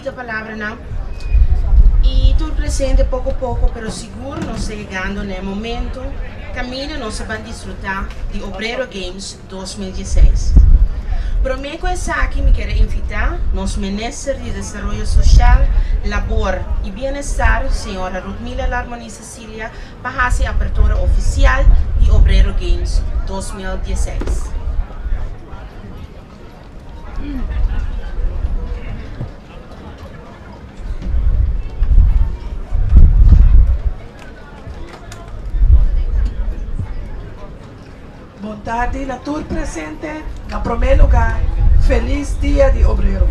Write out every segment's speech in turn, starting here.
a palavra, não? E tudo presente pouco a pouco, pero seguro nós chegando no momento, caminho nós vamos desfrutar de Obrero Games 2016. Para mim, com essa aqui, me quero invitar nosso Ministro de Desenvolvimento Social, Labor e Bem-Estar, senhora Rudmila Larmoni Cecília, para fazer a abertura oficial de Obrero Games 2016. Boa tarde a todos presentes. Em primeiro lugar, feliz dia de Obrero.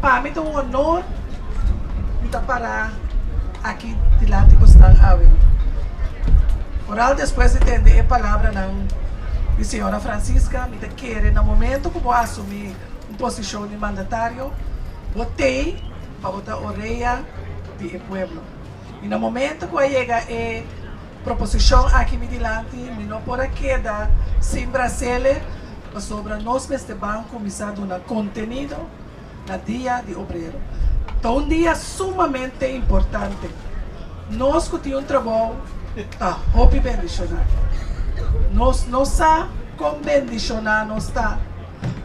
Para mim é um honor estar parar aqui diante do stand Ave. Oral depois de entender a palavra da senhora Francisca, me quer no momento que vou assumir uma posição de mandatário, votei para botar a orelha do povo. E no momento que chega a proposição aqui me dilante, me não pode quedar sem Brasília sobre nós neste banco começado no contenido no dia de Obrero. Então, um dia sumamente importante. Nós que temos um trabalho, está muito bendicionado. Nós não sabemos como bendicionar nós está.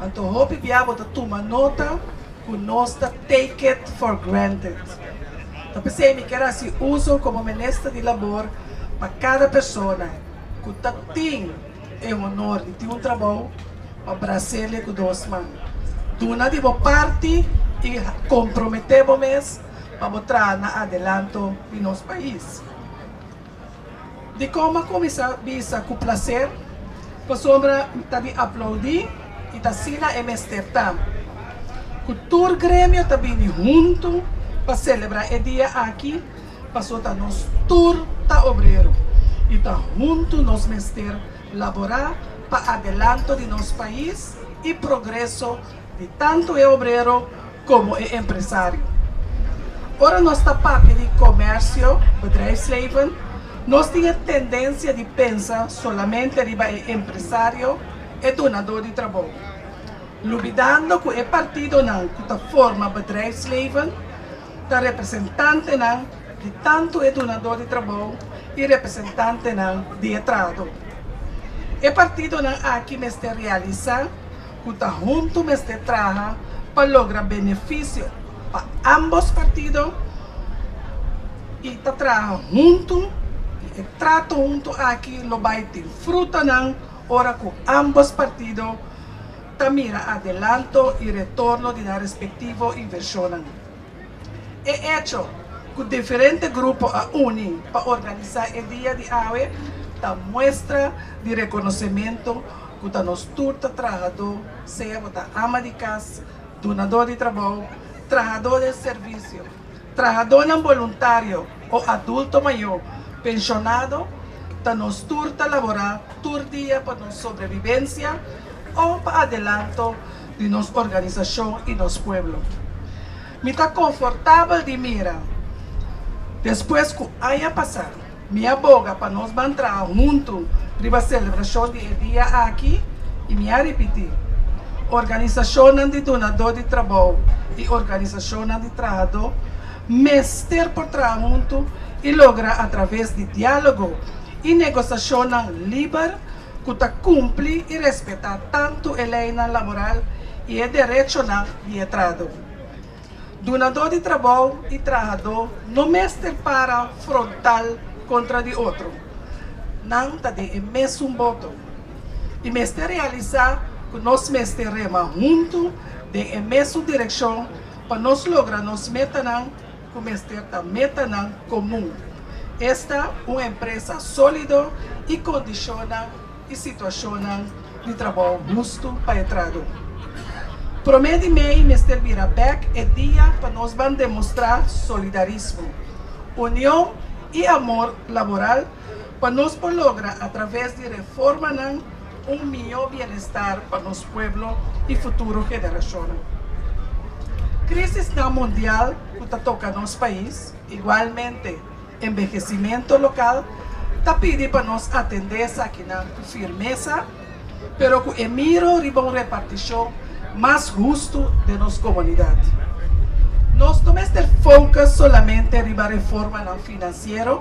Então, muito viável de tomar nota que nós take it for granted. Então, pensei que era assim, uso como ministro de labor para cada pessoa que tem o honor de ter um trabalho para Brasília com duas mãos. Duna de boa parte e comprometemos para botar na adelanto de nosso país. De como começar a com prazer, para sombra de aplaudir e da sina MSTEPTA. Cultura Grêmio também junto para celebrar o dia aqui, para soltar nos tour da Obrero. E tá junto nós mester laborar para adelanto de nosso país e progresso de tanto o obreiro como o empresário. Ora nós está parte de comércio, bedrijfsleven, nós temos tendência de pensar solamente de o empresário e donador de trabalho. Olvidando que o partido não que forma bedrijfsleven, está representante não de tanto o donador de trabalho e representante não de entrado. O partido não aqui me está realizando que está junto me está trabalhando para lograr benefício para ambos partidos e está trabalhando junto e trato junto aqui lo vai ter fruta não ora que ambos partidos mira adelanto e retorno de la respectiva inversión. He hecho que diferentes grupos a unen para organizar el día de hoy, la muestra de reconocimiento que nos turta trabajador, sea ama de casa, donador de trabajo, trabajador de servicio, trabajador no voluntario o adulto mayor, pensionado, nos turta laborar todo día para nuestra sobrevivencia o para adelanto de nuestra organización y nuestro pueblo. Me está confortável de mirar. Después que haya pasado, me aboga para nos entrar juntos para a celebração do dia aqui e me repetir. Organização de donador de trabalho e organização de trabalhador, mester por trás junto e lograr através de diálogo e negociação livre que cumpre e respeitar tanto a lei laboral e o direito de entrada. Donador de trabalho e trabalhador não mester para frontal contra de outro. Não está de mesmo voto. E mester realizar que nós mesteremos junto de mesma direção para nós lograr nos metas que mester a meta comum. Esta é uma empresa sólida e condiciona e situação de trabalho justo para a entrada. Promete mei Mr. Birabek é dia para nós demonstrar solidarismo, união e amor laboral para nós lograr através de reforma melhor bem-estar para nosso povo e futuro geração. Crise mundial que toca nosso país, igualmente envelhecimento local, pede para nós atender essa aqui na firmeza, pero que emiro riba uma repartição mais justo de nossa comunidade. nós não estamos focando solamente na reforma financeira,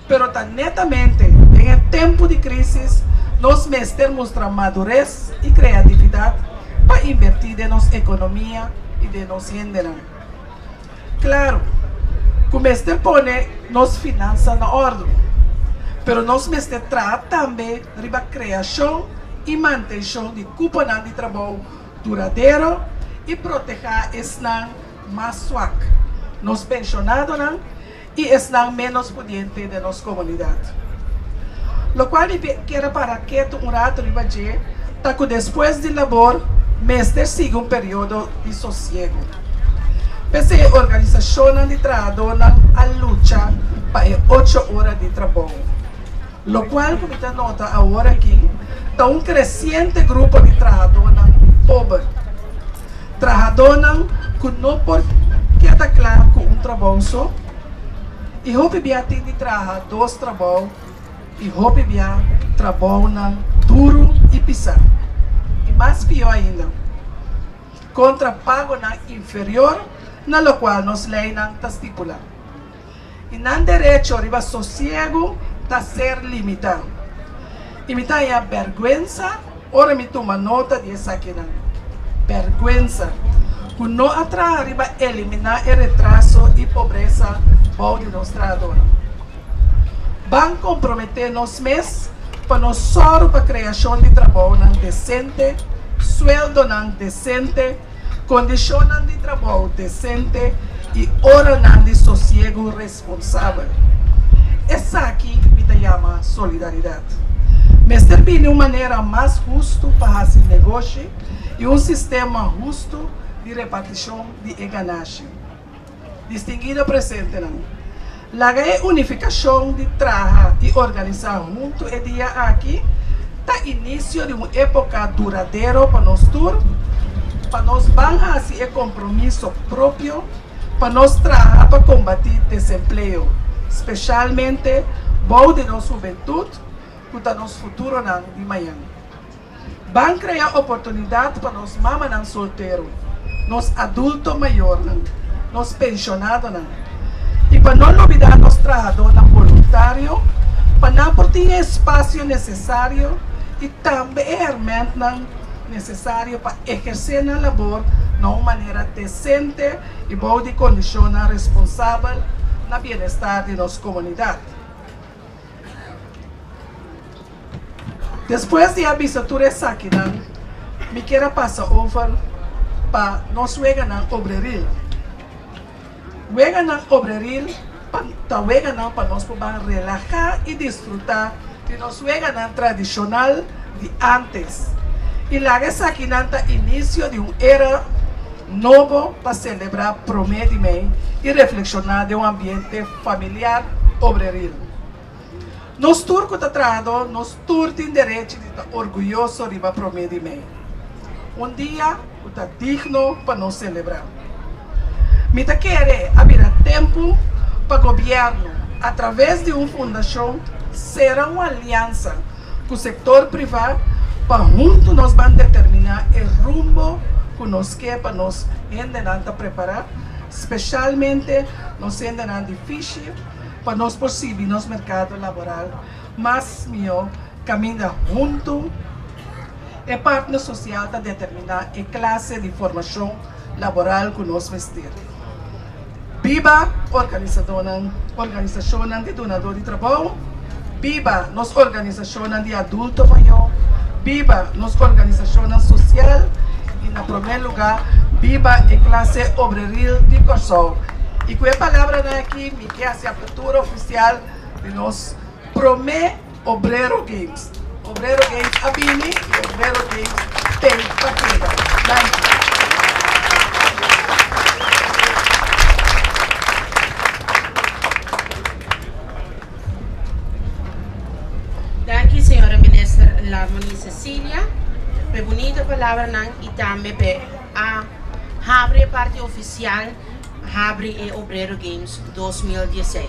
pero netamente, em tempo de crise, nós mesmos mostrar madurez e criatividade para invertir em nossa economia e de nossa gente. Claro, como este põe nossas finanças na ordem, pero nós mesmos trata também de a criação e manutenção de cupom de trabalho duradouro e proteger os mais fracos, nos pensionados e os menos pudientes de nossa comunidade. Lo qual quero para que rato de dizer que depois de labor, mestre siga período de sossego. Pese a organização de trabalhadores a luta para 8 horas de trabalho. Lo qual, como está nota agora aqui, está crescente grupo de trabalhadores pobres. Trabalhadores que não podem estar claro com trabalho só. E houve bem de trabalhar 2 trabalhos. E houve bem trabalho duro e pisar. E mais pior ainda, contra pago inferior, na lo qual nos lei está estipulado. E não direito a sossego está ser limitado. E me dá a vergüenza, ora me toma nota disso aqui. Vergüenza, que não atrás a eliminar o retraso e pobreza de nos trabalhadores. Vão comprometer nos mesmos para nós só para a criação de trabalho decente, sueldo decente, condições de trabalho decente e hora de sossego responsável. Essa aqui me chama solidariedade. Mas também de uma maneira mais justa para fazer negócio e sistema justo de repartição de ganância. Distinguido presente, a unificação de trabalho e organizar junto o dia aqui está início de uma época duradoura para nós todos, para nós fazer o compromisso próprio, para nós trabalhar para combater desemprego, especialmente o de nossa juventude, que está nosso futuro de amanhã. Vão criar oportunidade para nós mamães solteiros, nós adultos maiores, nós pensionados. E para não olvidar nos trabalhadores voluntários, para não ter espaço necessário e também realmente necessário para exercer a labor de uma maneira decente e boa de condições responsável no bem-estar de nossa comunidade. Depois de avisar essa aqui, me quero passar over para nós chegar na Obreril. Chegar na Obreril para nós poder relaxar e desfrutar de nosso chegar tradicional de antes. E lá essa aqui é início de uma era nova para celebrar promessa de mãe e reflexionar de um ambiente familiar obreril. Nós turcos da trado, nós turcos temos direito de estar orgulhosos de promessa de mãe. Dia está digno para nós celebrar. Me quer haver tempo para o governo, através de uma fundação, será uma aliança com o setor privado para juntos nós vamos determinar o rumbo que nós queremos para nós ainda preparar, especialmente nós ainda difícil para nós possível no mercado laboral, mas meu caminha junto e parte social para determinar a classe de formação laboral que nós vamos ter. Viva organização de donador de trabalho, viva nossa organização de adulto maior, viva nossa organização social e, em primeiro lugar, viva a classe obreril de Corsol. E com a palavra aqui, me quer a abertura oficial de nós Promé Obrero Games. Obrero Games Abini e Obrero Games tem partida. Danke, senhora ministra Larmoni Cecília. Por bonita palavra e também a abre parte oficial abre e Obrero Games 2016.